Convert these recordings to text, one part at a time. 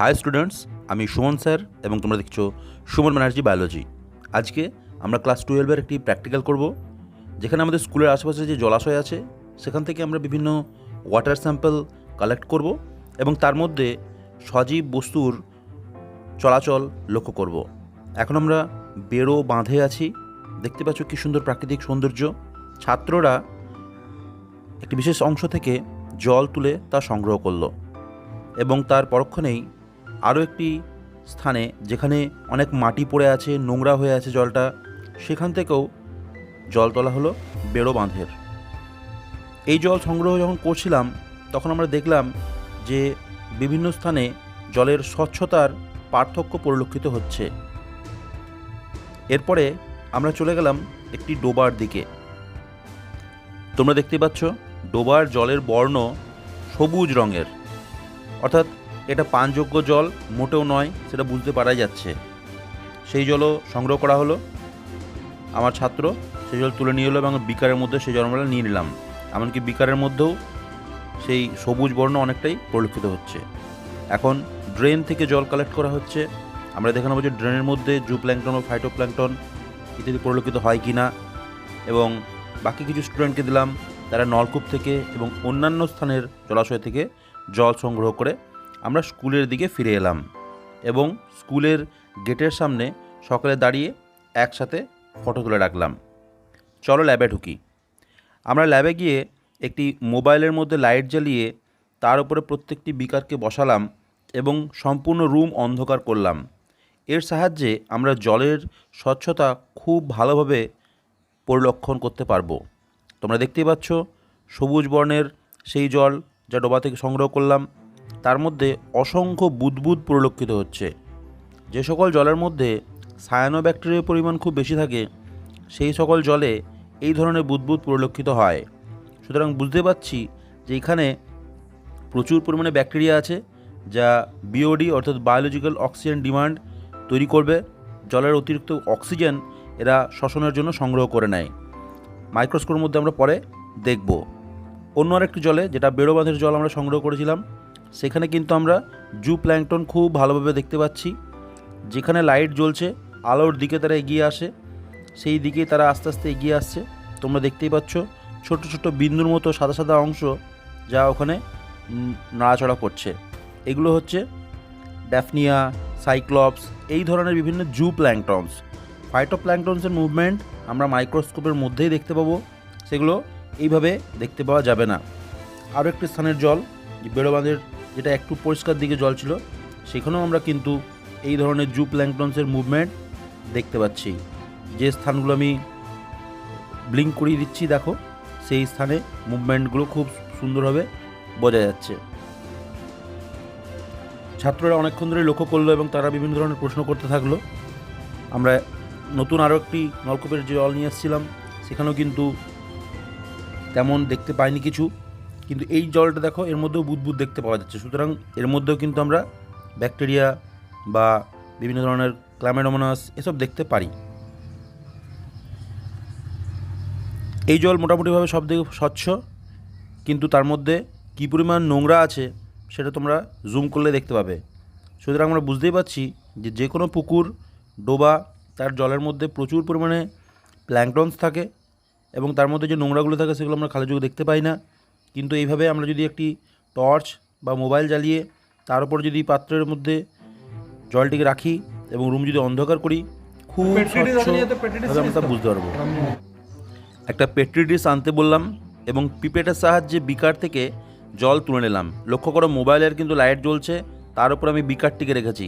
High students, আমি Suman sir এবং তোমরা দেখছো SumanBanerjeeBiology। আজকে আমরা ক্লাস 12-এর একটি প্র্যাকটিক্যাল করব, যেখানে আমাদের স্কুলের আশেপাশে যে জলাশয় আছে সেখান থেকে আমরা বিভিন্ন ওয়াটার স্যাম্পল কালেক্ট করব এবং তার মধ্যে সজীব বস্তুর চলাচল লক্ষ্য করব। এখন আমরা বেড়ো বাঁধে আছি, দেখতে পাচ্ছ কী সুন্দর প্রাকৃতিক সৌন্দর্য। ছাত্ররা একটি বিশেষ অংশ থেকে জল তুলে তা সংগ্রহ করলো এবং তার পরক্ষণেই আরও একটি স্থানে যেখানে অনেক মাটি পড়ে আছে, নোংরা হয়ে আছে জলটা, সেখান থেকেও জল তোলা হলো বেড়ো বাঁধের। এই জল সংগ্রহ যখন করছিলাম তখন আমরা দেখলাম যে বিভিন্ন স্থানে জলের স্বচ্ছতার পার্থক্য পরিলক্ষিত হচ্ছে। এরপরে আমরা চলে গেলাম একটি ডোবার দিকে। তোমরা দেখতে পাচ্ছ ডোবার জলের বর্ণ সবুজ রঙের, অর্থাৎ এটা পানযোগ্য জল মোটেও নয়, সেটা বুঝতে পারা যাচ্ছে। সেই জলও সংগ্রহ করা হলো, আমার ছাত্র সেই জল তুলে নিয়ে এলো এবং বিকারের মধ্যে সেই জল আমরা নিয়ে নিলাম। এমনকি বিকারের মধ্যেও সেই সবুজ বর্ণ অনেকটাই পরিলক্ষিত হচ্ছে। এখন ড্রেন থেকে জল কালেক্ট করা হচ্ছে। আমরা দেখে নেবো যে ড্রেনের মধ্যে জুপ্ল্যাঙ্কটন ও ফাইটোপ্ল্যাঙ্কটন ইত্যাদি পরিলক্ষিত হয় কি না, এবং বাকি কিছু স্টুডেন্টকে দিলাম তারা নলকূপ থেকে এবং অন্যান্য স্থানের জলাশয় থেকে জল সংগ্রহ করে আমরা স্কুলের দিকে ফিরে এলাম এবং স্কুলের গেটের সামনে সকালে দাঁড়িয়ে একসাথে ফটো তুলে রাখলাম। চলো ল্যাবে ঢুকি। আমরা ল্যাবে গিয়ে একটি মোবাইলের মধ্যে লাইট জ্বালিয়ে তার উপরে প্রত্যেকটি বিকারকে বসালাম এবং সম্পূর্ণ রুম অন্ধকার করলাম। এর সাহায্যে আমরা জলের স্বচ্ছতা খুব ভালোভাবে পরিলক্ষণ করতে পারবো। তোমরা দেখতেই পাচ্ছ সবুজ বর্ণের সেই জল যা ডোবা থেকে সংগ্রহ করলাম, তার মধ্যে অসংখ্য বুদবুদ পরিলক্ষিত হচ্ছে। যে সকল জলের মধ্যে সায়ানোব্যাকটেরিয়ার পরিমাণ খুব বেশি থাকে সেই সকল জলে এই ধরনের বুদবুদ পরিলক্ষিত হয়। সুতরাং বুঝতে পারছি যে এখানে প্রচুর পরিমাণে ব্যাকটেরিয়া আছে যা বিওডি অর্থাৎ বায়োলজিক্যাল অক্সিজেন ডিমান্ড তৈরি করবে। জলের অতিরিক্ত অক্সিজেন এরা শ্বসনের জন্য সংগ্রহ করে নেয়। মাইক্রোস্কোপের মধ্যে আমরা পরে দেখব। অন্য আরেকটি জলে, যেটা বেড়ো বাঁধের জল আমরা সংগ্রহ করেছিলাম, সেখানে কিন্তু আমরা জুপ্ল্যাঙ্কটন খুব ভালোভাবে দেখতে পাচ্ছি। যেখানে লাইট জ্বলছে আলোর দিকে তারা এগিয়ে আসে, সেই দিকে তারা আস্তে আস্তে এগিয়ে আসছে। তোমরা দেখতেই পাচ্ছ ছোট ছোট বিন্দুর মতো সাদা সাদা অংশ যা ওখানে নাড়াচড়া করছে। এগুলো হচ্ছে ড্যাফনিয়া, সাইক্লপস, এই ধরনের বিভিন্ন জুপ্ল্যাঙ্কটনস। ফাইটোপ্ল্যাঙ্কটনসের মুভমেন্ট আমরা মাইক্রোস্কোপের মধ্যেই দেখতে পাবো, সেগুলো এইভাবে দেখতে পাওয়া যাবে না। আরও একটি স্থানের জল, বেড়ো বাঁধের যেটা একটু পরিষ্কার দিকে জল ছিল, সেখানেও আমরা কিন্তু এই ধরনের জুপ্ল্যাঙ্কটনসের মুভমেন্ট দেখতে পাচ্ছি। যে স্থানগুলো আমি ব্লিঙ্ক করিয়ে দিচ্ছি দেখো, সেই স্থানে মুভমেন্টগুলো খুব সুন্দরভাবে বোঝা যাচ্ছে। ছাত্ররা অনেকক্ষণ ধরে লক্ষ্য করলো এবং তারা বিভিন্ন ধরনের প্রশ্ন করতে থাকলো। আমরা নতুন আরও একটি নলকূপের জল নিয়ে এসেছিলাম, সেখানেও কিন্তু তেমন দেখতে পাইনি কিছু, কিন্তু এই জলটা দেখো এর মধ্যেও বুদবুদ দেখতে পাওয়া যাচ্ছে। সুতরাং এর মধ্যেও কিন্তু আমরা ব্যাকটেরিয়া বা বিভিন্ন ধরনের ক্ল্যামাইডোমোনাস এসব দেখতে পারি। এই জল মোটামুটিভাবে সব দিকে স্বচ্ছ, কিন্তু তার মধ্যে কী পরিমাণ নোংরা আছে সেটা তোমরা জুম করলে দেখতে পাবে। সুতরাং আমরা বুঝতেই পারছি যে কোনো পুকুর, ডোবা, তার জলের মধ্যে প্রচুর পরিমাণে প্ল্যাঙ্কটনস থাকে এবং তার মধ্যে যে নোংরাগুলো থাকে সেগুলো আমরা খালি চোখে দেখতে পাই না। কিন্তু এইভাবে আমরা যদি একটি টর্চ বা মোবাইল জ্বালিয়ে তার উপর যদি পাত্রের মধ্যে জলটিকে রাখি এবং রুম যদি অন্ধকার করি, খুব স্বচ্ছভাবে আমরা তা বুঝতে পারবো। একটা পেট্রি ডিশ আনতে বললাম এবং পিপেটের সাহায্যে বিকার থেকে জল তুলে নিলাম। লক্ষ্য করো মোবাইলের কিন্তু লাইট জ্বলছে, তার উপর আমি বিকারটিকে রেখেছি।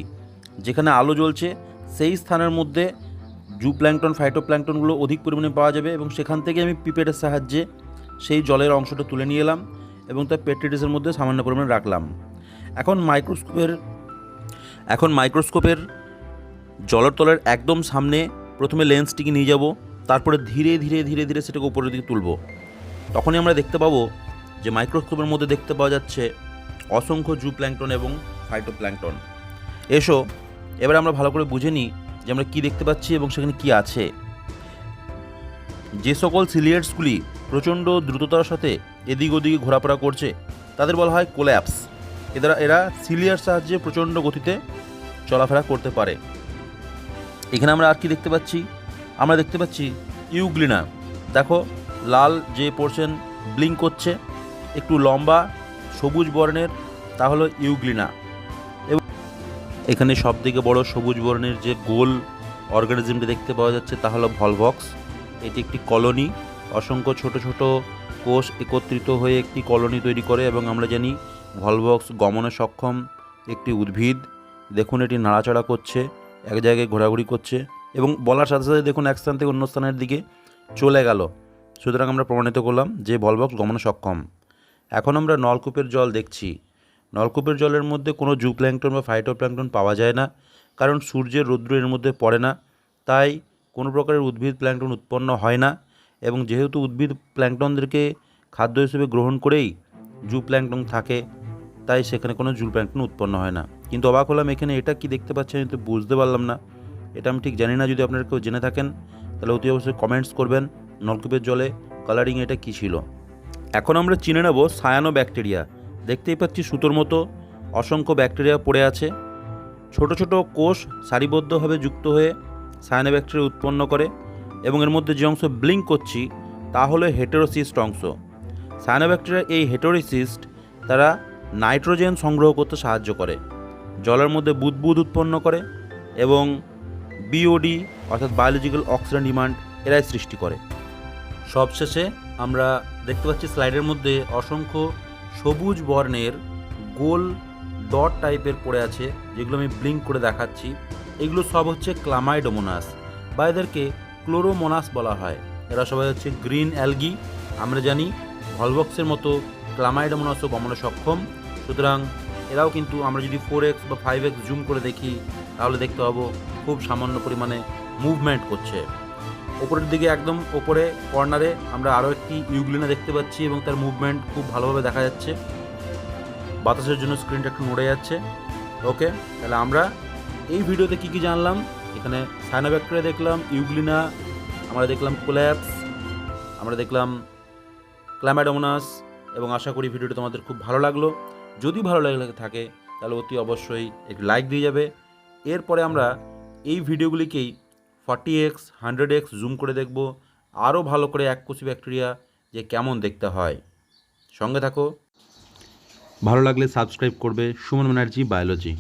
যেখানে আলো জ্বলছে সেই স্থানের মধ্যে জুপ্ল্যাঙ্কটন, ফাইটোপ্ল্যাঙ্কটনগুলো অধিক পরিমাণে পাওয়া যাবে এবং সেখান থেকে আমি পিপেটের সাহায্যে সেই জলের অংশটা তুলে নিয়ে এলাম এবং তার পেট্রি ডিশের মধ্যে সামান্য পরিমাণে রাখলাম। এখন মাইক্রোস্কোপের জলের তলের একদম সামনে প্রথমে লেন্সটিকে নিয়ে যাব, তারপরে ধীরে ধীরে ধীরে ধীরে সেটাকে উপরের দিকে তুলব। তখনই আমরা দেখতে পাবো যে মাইক্রোস্কোপের মধ্যে দেখতে পাওয়া যাচ্ছে অসংখ্য জুপ্ল্যাঙ্কটন এবং ফাইটোপ্ল্যাঙ্কটন। এসো এবার আমরা ভালো করে বুঝে নিই যে আমরা কী দেখতে পাচ্ছি এবং সেখানে কী আছে। যে সকল সিলিয়েটসগুলি প্রচণ্ড দ্রুততার সাথে এদিক ওদিকে ঘোরাফেরা করছে তাদের বলা হয় কোল্যাপস। এরা সিলিয়ার সাহায্যে প্রচণ্ড গতিতে চলাফেরা করতে পারে। এখানে আমরা আর কি দেখতে পাচ্ছি? আমরা দেখতে পাচ্ছি ইউগ্লিনা। দেখো লাল যে পোর্শন ব্লিঙ্ক করছে, একটু লম্বা সবুজ বর্ণের, তা হলো ইউগ্লিনা। এবং এখানে সবথেকে বড় সবুজ বর্ণের যে গোল অর্গানিজমটি দেখতে পাওয়া যাচ্ছে তা হলো ভলভক্স। এটি একটি কলোনি, অসংখ্য ছোট ছোট কোষ একত্রিত হয়ে একটি কলোনি তৈরি করে। এবং আমরা জানি ভলভক্স গমনে সক্ষম একটি উদ্ভিদ। দেখুন এটি নাড়াচাড়া করছে, এক জায়গায় ঘোরাঘুরি করছে এবং বলার সাথে সাথে দেখুন এক স্থান থেকে অন্য স্থানের দিকে চলে গেল। সুতরাং আমরা প্রমাণিত করলাম যে ভলভক্স গমনে সক্ষম। এখন আমরা নলকূপের জল দেখছি। নলকূপের জলের মধ্যে কোনো জুপ্ল্যাঙ্কটন বা ফাইটোপ্ল্যাঙ্কটন পাওয়া যায় না, কারণ সূর্যের রৌদ্র এর মধ্যে পড়ে না, তাই কোনো প্রকারের উদ্ভিদ প্ল্যাঙ্কটন উৎপন্ন হয় না। এবং যেহেতু উদ্ভিদ প্ল্যাঙ্কটনদেরকে খাদ্য হিসেবে গ্রহণ করেই জুপ্ল্যাঙ্কটন থাকে, তাই সেখানে কোনো জুপ্ল্যাঙ্কটন উৎপন্ন হয় না। কিন্তু অবাক হলাম, এখানে এটা কি দেখতে পাচ্ছি আমি তো বুঝতে পারলাম না, এটা আমি ঠিক জানি না। যদি আপনারা কেউ জেনে থাকেন তাহলে অতি অবশ্যই কমেন্টস করবেন নলকূপের জলে কালারিং এটা কী ছিল। এখন আমরা চিনে নেব সায়ানো ব্যাকটেরিয়া। দেখতেই পাচ্ছি সুতোর মতো অসংখ্য ব্যাকটেরিয়া পড়ে আছে। ছোট ছোট কোষ সারিবদ্ধভাবে যুক্ত হয়ে সায়ানো ব্যাকটেরিয়া উৎপন্ন করে এবং এর মধ্যে যে অংশ ব্লিঙ্ক করছি তা হলো হেটেরোসিস্ট অংশ। সায়ানো ব্যাকটেরিয়া এই হেটেরোসিস্ট তারা নাইট্রোজেন সংগ্রহ করতে সাহায্য করে, জলের মধ্যে বুদবুদ উৎপন্ন করে এবং বিওডি অর্থাৎ বায়োলজিক্যাল অক্সিজেন ডিমান্ড এরাই সৃষ্টি করে। সবশেষে আমরা দেখতে পাচ্ছি স্লাইডের মধ্যে অসংখ্য সবুজ বর্ণের গোল ডট টাইপের পড়ে আছে, যেগুলো আমি ব্লিঙ্ক করে দেখাচ্ছি। এগুলো সব হচ্ছে ক্লামাইডোমোনাস বা এদেরকে ক্লোরোমোনাস বলা হয়। এরা সবাই হচ্ছে গ্রিন অ্যালগি। আমরা জানি ভলভক্সের মতো ক্লামাইডোমোনাসও গমনে সক্ষম। সুতরাং এরাও কিন্তু আমরা যদি 4x বা 5x জুম করে দেখি তাহলে দেখতে পাবো খুব সামান্য পরিমাণে মুভমেন্ট করছে। ওপরের দিকে একদম ওপরে কর্নারে আমরা আরও একটি ইউগ্লিনা দেখতে পাচ্ছি এবং তার মুভমেন্ট খুব ভালোভাবে দেখা যাচ্ছে। বাতাসের জন্য স্ক্রিনটা একটু নড়ে যাচ্ছে। ওকে, তাহলে আমরা এই ভিডিওতে কী কী জানলাম? এখানে সায়ানোব্যাকটেরিয়া দেখলাম, ইউগ্লিনা, আমরা দেখলাম কোল্যাপস, আমরা দেখলাম ক্লামাইডোমোনাস এবং আশা করি ভিডিওটি তোমাদের খুব ভালো লাগলো। যদি ভালো লাগে থাকে তাহলে অতি অবশ্যই একটি লাইক দিয়ে যাবে। এরপরে আমরা এই ভিডিওগুলিকেই 40x 100x জুম করে দেখব, আরও ভালো করে এককোষী ব্যাকটেরিয়া যে কেমন দেখতে হয়। সঙ্গে থাকো, ভালো লাগলে সাবস্ক্রাইব করবে সুমন ব্যানার্জি বায়োলজি।